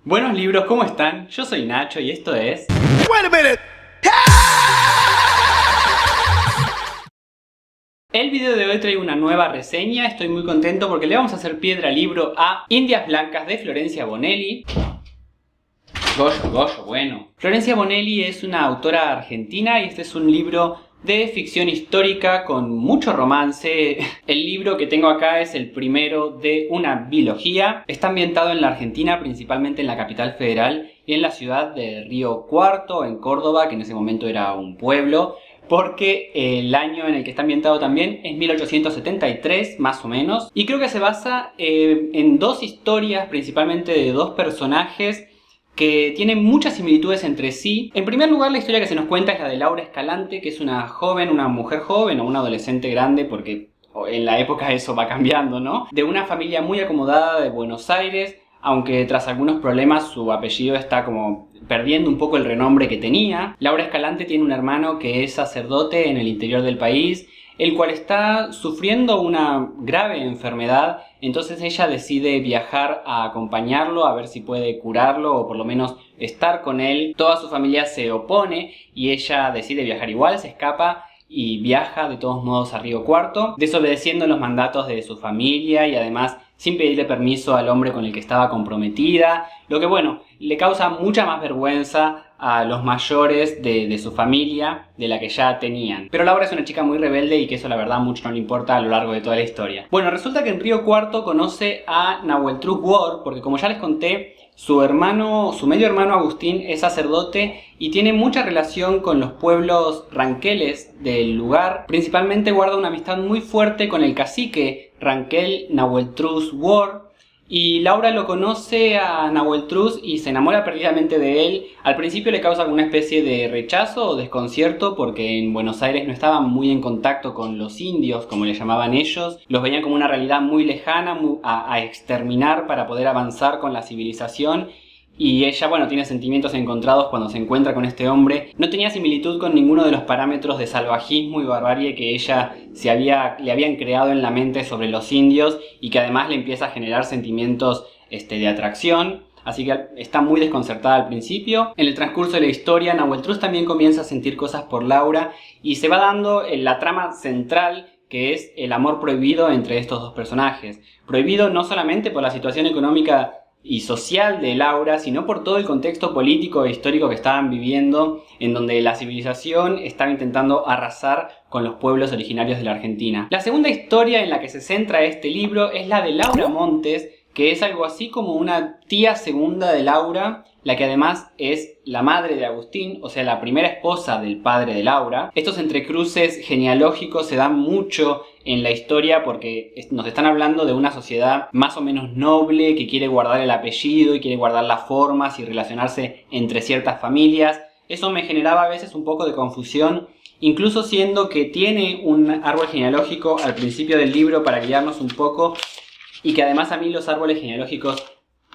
Buenos libros, ¿cómo están? Yo soy Nacho y esto es... Wait a minute. El video de hoy trae una nueva reseña, estoy muy contento porque le vamos a hacer piedra al libro a Indias Blancas de Florencia Bonelli. Goyo, bueno. Florencia Bonelli es una autora argentina y este es un libro de ficción histórica con mucho romance. El libro que tengo acá es el primero de una bilogía. Está ambientado en la Argentina, principalmente en la capital federal y en la ciudad de Río Cuarto, en Córdoba, que en ese momento era un pueblo, porque el año en el que está ambientado también es 1873, más o menos. Y creo que se basa en dos historias, principalmente de dos personajes, que tienen muchas similitudes entre sí. En primer lugar, la historia que se nos cuenta es la de Laura Escalante, que es una mujer joven o una adolescente grande, porque en la época eso va cambiando, ¿no? De una familia muy acomodada de Buenos Aires, aunque tras algunos problemas su apellido está como perdiendo un poco el renombre que tenía. Laura Escalante tiene un hermano que es sacerdote en el interior del país, el cual está sufriendo una grave enfermedad, entonces ella decide viajar a acompañarlo, a ver si puede curarlo o por lo menos estar con él. Toda su familia se opone y ella decide viajar igual, se escapa y viaja de todos modos a Río Cuarto, desobedeciendo los mandatos de su familia y además sin pedirle permiso al hombre con el que estaba comprometida, lo que bueno, le causa mucha más vergüenza a los mayores de su familia de la que ya tenían. Pero Laura es una chica muy rebelde y que eso la verdad mucho no le importa a lo largo de toda la historia. Bueno, resulta que en Río Cuarto conoce a Nahueltruz Ward, porque como ya les conté, su medio hermano Agustín es sacerdote y tiene mucha relación con los pueblos ranqueles del lugar. Principalmente guarda una amistad muy fuerte con el cacique ranquel Nahueltruz Ward. Y Laura lo conoce a Nahueltruz y se enamora perdidamente de él. Al principio le causa alguna especie de rechazo o desconcierto porque en Buenos Aires no estaban muy en contacto con los indios, como le llamaban ellos. Los veían como una realidad muy lejana, a exterminar para poder avanzar con la civilización. Y ella, bueno, tiene sentimientos encontrados cuando se encuentra con este hombre. No tenía similitud con ninguno de los parámetros de salvajismo y barbarie que ella le habían creado en la mente sobre los indios y que además le empieza a generar sentimientos de atracción. Así que está muy desconcertada al principio. En el transcurso de la historia, Nahueltruz también comienza a sentir cosas por Laura y se va dando la trama central, que es el amor prohibido entre estos dos personajes. Prohibido no solamente por la situación económica y social de Laura, sino por todo el contexto político e histórico que estaban viviendo, en donde la civilización estaba intentando arrasar con los pueblos originarios de la Argentina. La segunda historia en la que se centra este libro es la de Laura Montes, que es algo así como una tía segunda de Laura, la que además es la madre de Agustín, o sea, la primera esposa del padre de Laura. Estos entrecruces genealógicos se dan mucho en la historia porque nos están hablando de una sociedad más o menos noble que quiere guardar el apellido y quiere guardar las formas y relacionarse entre ciertas familias. Eso me generaba a veces un poco de confusión, incluso siendo que tiene un árbol genealógico al principio del libro para guiarnos un poco, y que además a mí los árboles genealógicos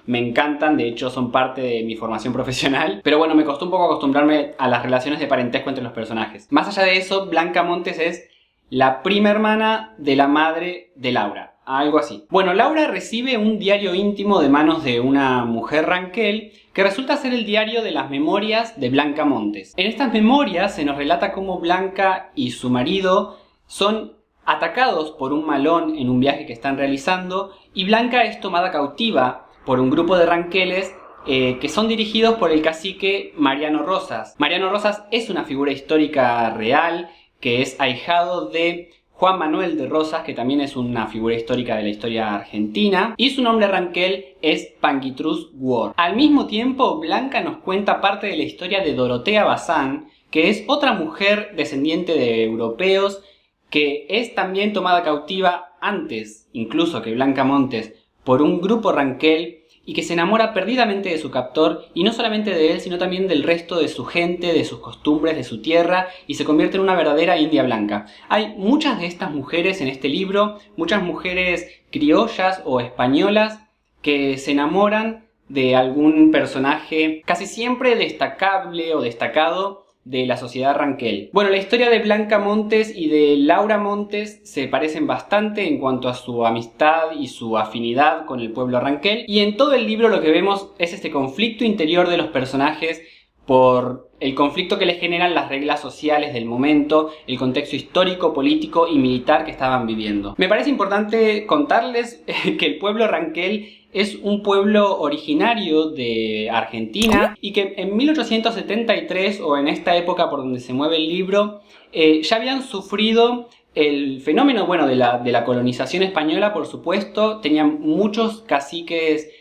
me encantan, de hecho son parte de mi formación profesional, pero bueno, me costó un poco acostumbrarme a las relaciones de parentesco entre los personajes. Más allá de eso, Blanca Montes es la prima hermana de la madre de Laura, algo así. Bueno, Laura recibe un diario íntimo de manos de una mujer ranquel que resulta ser el diario de las memorias de Blanca Montes. En estas memorias se nos relata cómo Blanca y su marido son atacados por un malón en un viaje que están realizando y Blanca es tomada cautiva por un grupo de ranqueles que son dirigidos por el cacique Mariano Rosas. Mariano Rosas es una figura histórica real que es ahijado de Juan Manuel de Rosas, que también es una figura histórica de la historia argentina, y su nombre ranquel es Panguitruz Ward. Al mismo tiempo, Blanca nos cuenta parte de la historia de Dorotea Bazán, que es otra mujer descendiente de europeos que es también tomada cautiva antes, incluso que Blanca Montes, por un grupo ranquel y que se enamora perdidamente de su captor, y no solamente de él, sino también del resto de su gente, de sus costumbres, de su tierra, y se convierte en una verdadera india blanca. Hay muchas de estas mujeres en este libro, muchas mujeres criollas o españolas que se enamoran de algún personaje casi siempre destacable o destacado de la sociedad Ranquel. Bueno, la historia de Blanca Montes y de Laura Montes se parecen bastante en cuanto a su amistad y su afinidad con el pueblo Ranquel, y en todo el libro lo que vemos es este conflicto interior de los personajes por el conflicto que les generan las reglas sociales del momento, el contexto histórico, político y militar que estaban viviendo. Me parece importante contarles que el pueblo Ranquel es un pueblo originario de Argentina y que en 1873, o en esta época por donde se mueve el libro, ya habían sufrido el fenómeno, bueno, de la colonización española, por supuesto. Tenían muchos caciques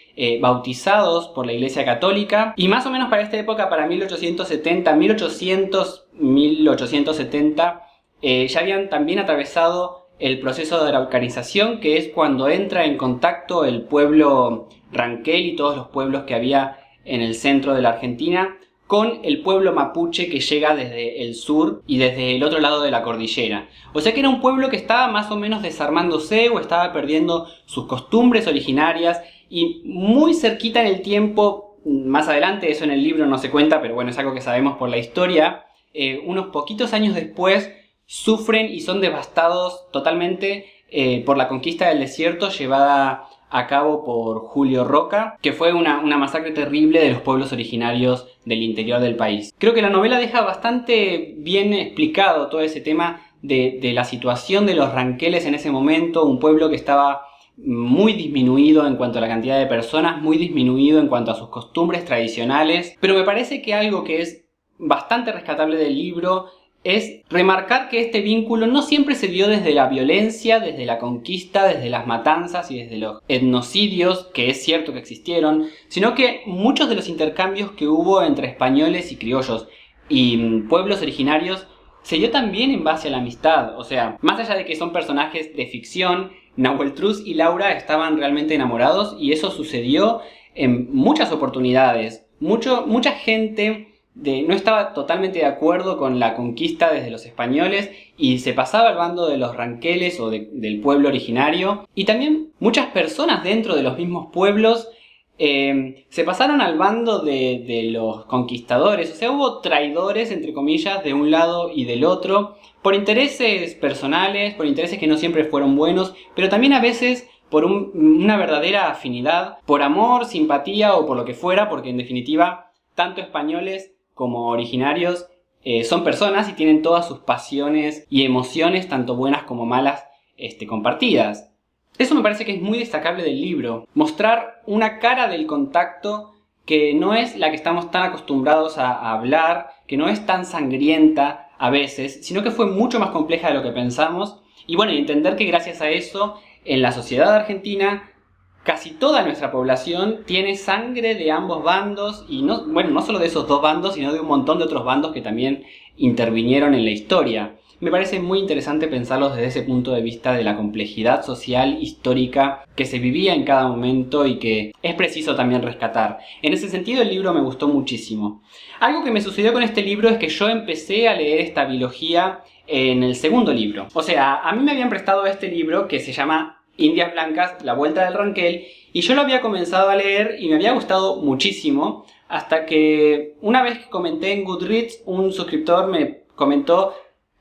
bautizados por la Iglesia Católica, y más o menos para esta época, para 1870, ya habían también atravesado el proceso de araucanización, que es cuando entra en contacto el pueblo Ranquel y todos los pueblos que había en el centro de la Argentina con el pueblo mapuche que llega desde el sur y desde el otro lado de la cordillera. O sea que era un pueblo que estaba más o menos desarmándose o estaba perdiendo sus costumbres originarias, y muy cerquita en el tiempo, más adelante, eso en el libro no se cuenta, pero bueno, es algo que sabemos por la historia, unos poquitos años después sufren y son devastados totalmente por la conquista del desierto llevada a cabo por Julio Roca, que fue una masacre terrible de los pueblos originarios del interior del país. Creo que la novela deja bastante bien explicado todo ese tema de la situación de los ranqueles en ese momento, un pueblo que estaba muy disminuido en cuanto a la cantidad de personas, muy disminuido en cuanto a sus costumbres tradicionales, pero me parece que algo que es bastante rescatable del libro es remarcar que este vínculo no siempre se dio desde la violencia, desde la conquista, desde las matanzas y desde los etnocidios, que es cierto que existieron, sino que muchos de los intercambios que hubo entre españoles y criollos y pueblos originarios se dio también en base a la amistad. O sea, más allá de que son personajes de ficción, Nahueltruz y Laura estaban realmente enamorados, y eso sucedió en muchas oportunidades. Mucha gente no estaba totalmente de acuerdo con la conquista desde los españoles y se pasaba al bando de los ranqueles o del pueblo originario, y también muchas personas dentro de los mismos pueblos se pasaron al bando de los conquistadores. O sea, hubo traidores, entre comillas, de un lado y del otro, por intereses personales, por intereses que no siempre fueron buenos, pero también a veces por una verdadera afinidad, por amor, simpatía o por lo que fuera, porque en definitiva, tanto españoles como originarios son personas y tienen todas sus pasiones y emociones, tanto buenas como malas, compartidas. Eso me parece que es muy destacable del libro, mostrar una cara del contacto que no es la que estamos tan acostumbrados a hablar, que no es tan sangrienta a veces, sino que fue mucho más compleja de lo que pensamos, y bueno, y entender que gracias a eso, en la sociedad argentina, casi toda nuestra población tiene sangre de ambos bandos, y no solo de esos dos bandos, sino de un montón de otros bandos que también intervinieron en la historia. Me parece muy interesante pensarlos desde ese punto de vista de la complejidad social, histórica, que se vivía en cada momento y que es preciso también rescatar. En ese sentido, el libro me gustó muchísimo. Algo que me sucedió con este libro es que yo empecé a leer esta biología en el segundo libro. O sea, a mí me habían prestado este libro que se llama Indias Blancas, la Vuelta del Ranquel, y yo lo había comenzado a leer y me había gustado muchísimo, hasta que una vez que comenté en Goodreads, un suscriptor me comentó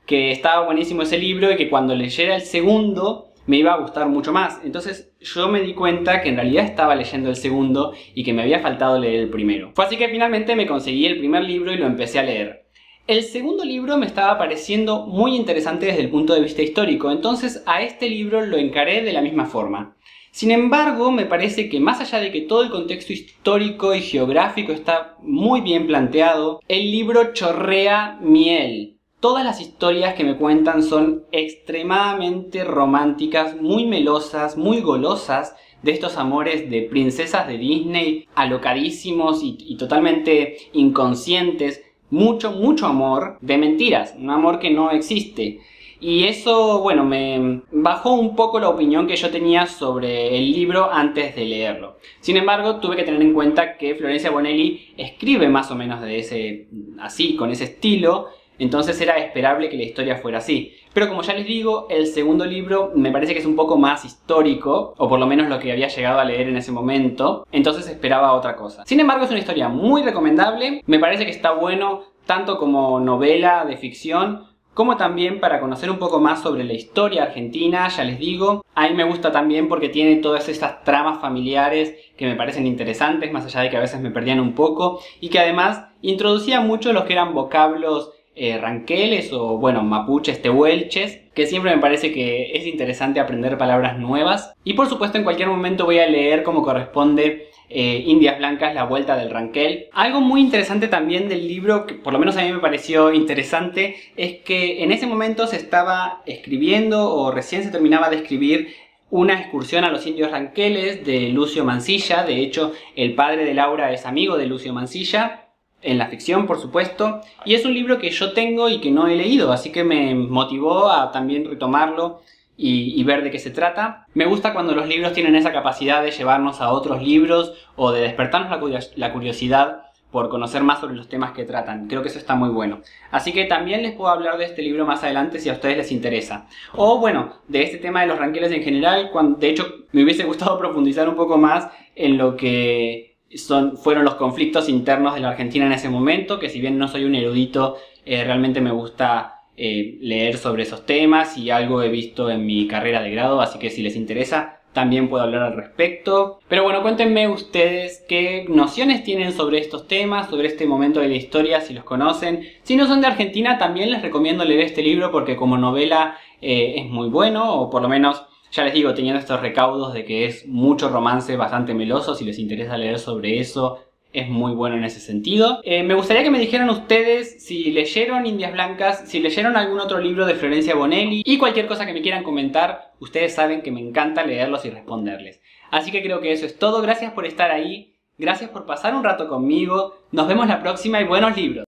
que estaba buenísimo ese libro y que cuando leyera el segundo me iba a gustar mucho más. Entonces yo me di cuenta que en realidad estaba leyendo el segundo y que me había faltado leer el primero. Fue así que finalmente me conseguí el primer libro y lo empecé a leer. El segundo libro me estaba pareciendo muy interesante desde el punto de vista histórico, entonces a este libro lo encaré de la misma forma. Sin embargo, me parece que más allá de que todo el contexto histórico y geográfico está muy bien planteado, el libro chorrea miel. Todas las historias que me cuentan son extremadamente románticas, muy melosas, muy golosas, de estos amores de princesas de Disney, alocadísimos y totalmente inconscientes. Mucho amor de mentiras, un amor que no existe. Y eso, bueno, me bajó un poco la opinión que yo tenía sobre el libro antes de leerlo. Sin embargo, tuve que tener en cuenta que Florencia Bonelli escribe más o menos con ese estilo. entonces era esperable que la historia fuera así. Pero como ya les digo, el segundo libro me parece que es un poco más histórico, o por lo menos lo que había llegado a leer en ese momento, entonces esperaba otra cosa. Sin embargo, es una historia muy recomendable, me parece que está bueno tanto como novela de ficción, como también para conocer un poco más sobre la historia argentina, ya les digo. A mí me gusta también porque tiene todas estas tramas familiares que me parecen interesantes, más allá de que a veces me perdían un poco, y que además introducía mucho los que eran vocablos ranqueles o, bueno, mapuches, tehuelches, que siempre me parece que es interesante aprender palabras nuevas. Y por supuesto en cualquier momento voy a leer como corresponde Indias Blancas, la vuelta del ranquel. Algo muy interesante también del libro, que por lo menos a mí me pareció interesante, es que en ese momento se estaba escribiendo o recién se terminaba de escribir una excursión a los indios ranqueles de Lucio Mansilla. De hecho, el padre de Laura es amigo de Lucio Mansilla, en la ficción por supuesto, y es un libro que yo tengo y que no he leído, así que me motivó a también retomarlo y ver de qué se trata. Me gusta cuando los libros tienen esa capacidad de llevarnos a otros libros o de despertarnos la curiosidad por conocer más sobre los temas que tratan. Creo que eso está muy bueno. Así que también les puedo hablar de este libro más adelante si a ustedes les interesa. O bueno, de este tema de los ranqueles en general, de hecho me hubiese gustado profundizar un poco más en lo que fueron los conflictos internos de la Argentina en ese momento, que si bien no soy un erudito, realmente me gusta leer sobre esos temas y algo he visto en mi carrera de grado, así que si les interesa también puedo hablar al respecto. Pero bueno, cuéntenme ustedes qué nociones tienen sobre estos temas, sobre este momento de la historia, si los conocen. Si no son de Argentina, también les recomiendo leer este libro porque como novela es muy bueno, o por lo menos, ya les digo, teniendo estos recaudos de que es mucho romance bastante meloso, si les interesa leer sobre eso, es muy bueno en ese sentido. Me gustaría que me dijeran ustedes si leyeron Indias Blancas, si leyeron algún otro libro de Florencia Bonelli y cualquier cosa que me quieran comentar. Ustedes saben que me encanta leerlos y responderles. Así que creo que eso es todo. Gracias por estar ahí, gracias por pasar un rato conmigo. Nos vemos la próxima y buenos libros.